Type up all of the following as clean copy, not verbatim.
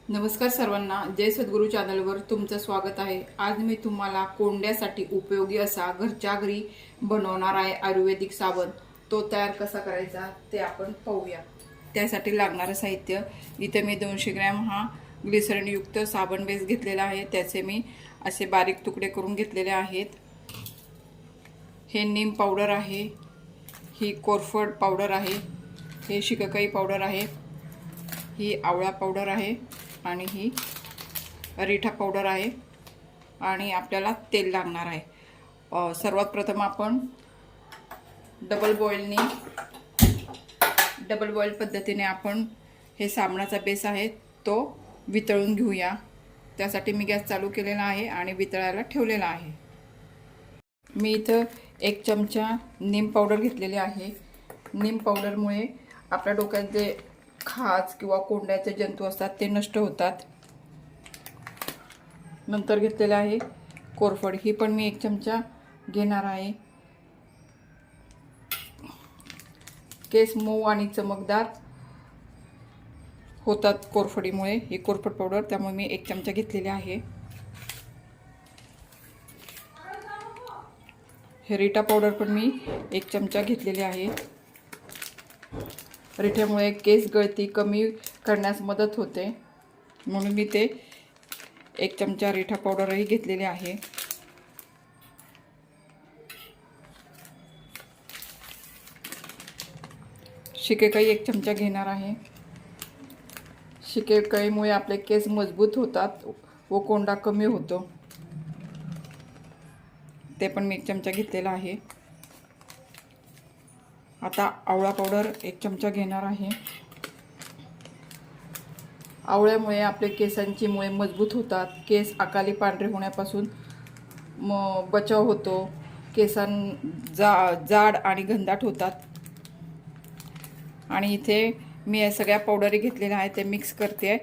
नमस्कार सर्वांना, जय सद्गुरू चॅनलवर तुमचं स्वागत आहे। आज मी तुम्हाला कोंड्यासाठी उपयोगी असा घरच्या घरी बनवणार आहे आयुर्वेदिक साबण। तो तयार कसा करायचा ते आपण पाहूया। त्यासाठी लागणारे साहित्य इथे मी 200 ग्रॅम हा ग्लिसरीन युक्त साबण बेस घेतलेला आहे। त्याचे मी असे बारीक तुकडे करून घेतलेले आहेत। हे नीम पावडर आहे, ही कोरफड पावडर आहे, हे शिकाकाई पावडर आहे, ही आवळा पावडर आहे आणि ही रिठा पावडर आहे आणि आपल्याला तेल लागणार आहे। सर्वात प्रथम आपण डबल बॉईल पद्धतीने आपण हे साबणाचा बेस आहे तो वितळून घेऊया। त्यासाठी मी गॅस चालू केलेला आहे आणि वितळायला ठेवलेला आहे। मी इथं 1 चमचा नीम पावडर घेतलेली आहे। नीम पावडरमुळे आपल्या डोक्यात जे खाज किंवा कोंड्याचे जंतू असतात ते नष्ट होतात। नंतर घेतलेले आहे कोरफड, ही पण मी 1 चमचा घेणार आहे। केस मऊ आणि चमकदार होतात कोरफडीमुळे, ही कोरफड पावडर, त्यामुळे मी 1 चमचा घेतलेली आहे। हे रिठा पावडर पण मी 1 चमचा घेतलेली आहे। रिठ्यामुळे केस गळती कमी करण्यास मदत होते, म्हणून मी ते 1 चमचा रिठा पावडरही घेतलेले आहे। शिकेकाई 1 चमचा घेणार आहे। शिकेकाईमुळे आपले केस मजबूत होतात व कोंडा कमी होतो, ते पण मी 1 चमचा घेतलेला आहे। आता आवळा पावडर 1 चमचा घेणार आहे। आवळ्यामुळे आपले केसांची मुळे मजबूत होतात, केस अकाली पांढरे होण्यापासून बचाव होतो, जाड आणि घनदाट होतात। आणि इथे मी या सगळ्या पावडरी घेतलेल्या आहेत, ते मिक्स करते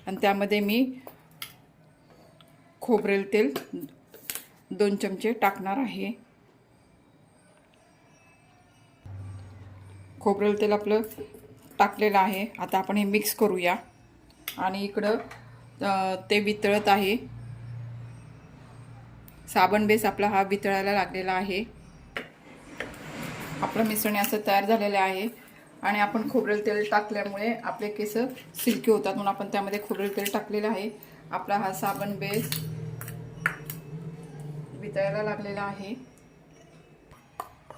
आणि त्यामध्ये मी खोबरेल तेल 2 चमचे टाकणार आहे। खोबरेल तेल आपलं टाकलेलं आहे। आता आपण हे मिक्स करूया आणि इकडं ते वितळत आहे। साबण बेस आपला हा वितळायला लागलेला आहे। आपलं मिश्रण असं तयार झालेलं आहे आणि आपण खोबरेल तेल टाकल्यामुळे आपले केस सिल्की होतात, म्हणून आपण त्यामध्ये खोबरेल तेल टाकलेलं आहे। आपला हा साबण बेस वितळायला लागलेला आहे।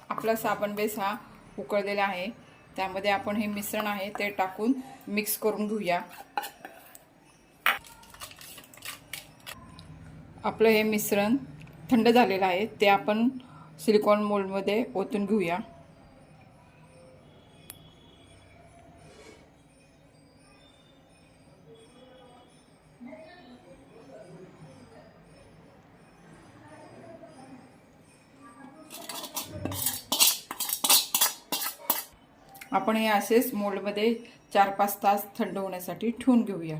आपला साबण बेस हा उकळलेला आहे, त्यामध्ये आपण हे मिश्रण आहे ते टाकून मिक्स करून घेऊया। आपलं हे मिश्रण थंड झालेलं आहे, ते आपण सिलिकॉन मोल्डमध्ये ओतून घेऊया। आपण हे असेच मोल्डमध्ये 4-5 तास थंड होण्यासाठी ठेवून घेऊया।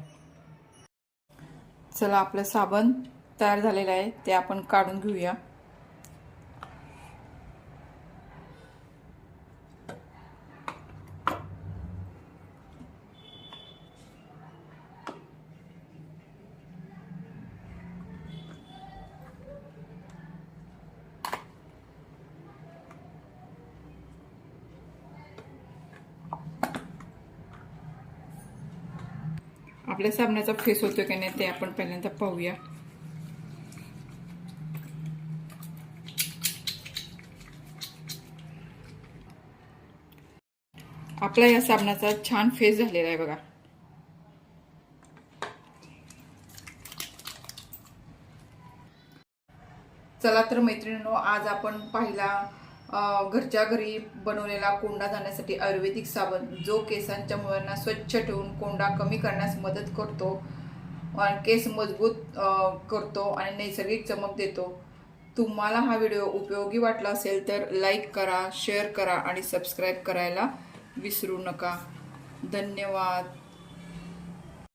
चला, आपलं साबण तयार झालेलं आहे, ते आपण काढून घेऊया। आपल्या साबणाचा फेस होतो की नाही ते आपण पहिल्यांदा पाहूया। आपला या साबणाचा छान फेस झालेला आहे बघा। चला तर मैत्रिणींनो, आज आपण पाहिला घरच्या घरी बनवलेला कोंडा जाण्यासाठी आयुर्वेदिक साबण, जो केसांच्या मुळांना स्वच्छ ठेवून कोंडा कमी करण्यास मदत करतो, केस मजबूत करतो आणि नैसर्गिक चमक देतो। तुम्हाला हा व्हिडिओ उपयोगी वाटला असेल तर लाईक करा, शेअर करा आणि सबस्क्राईब करायला विसरू नका। धन्यवाद।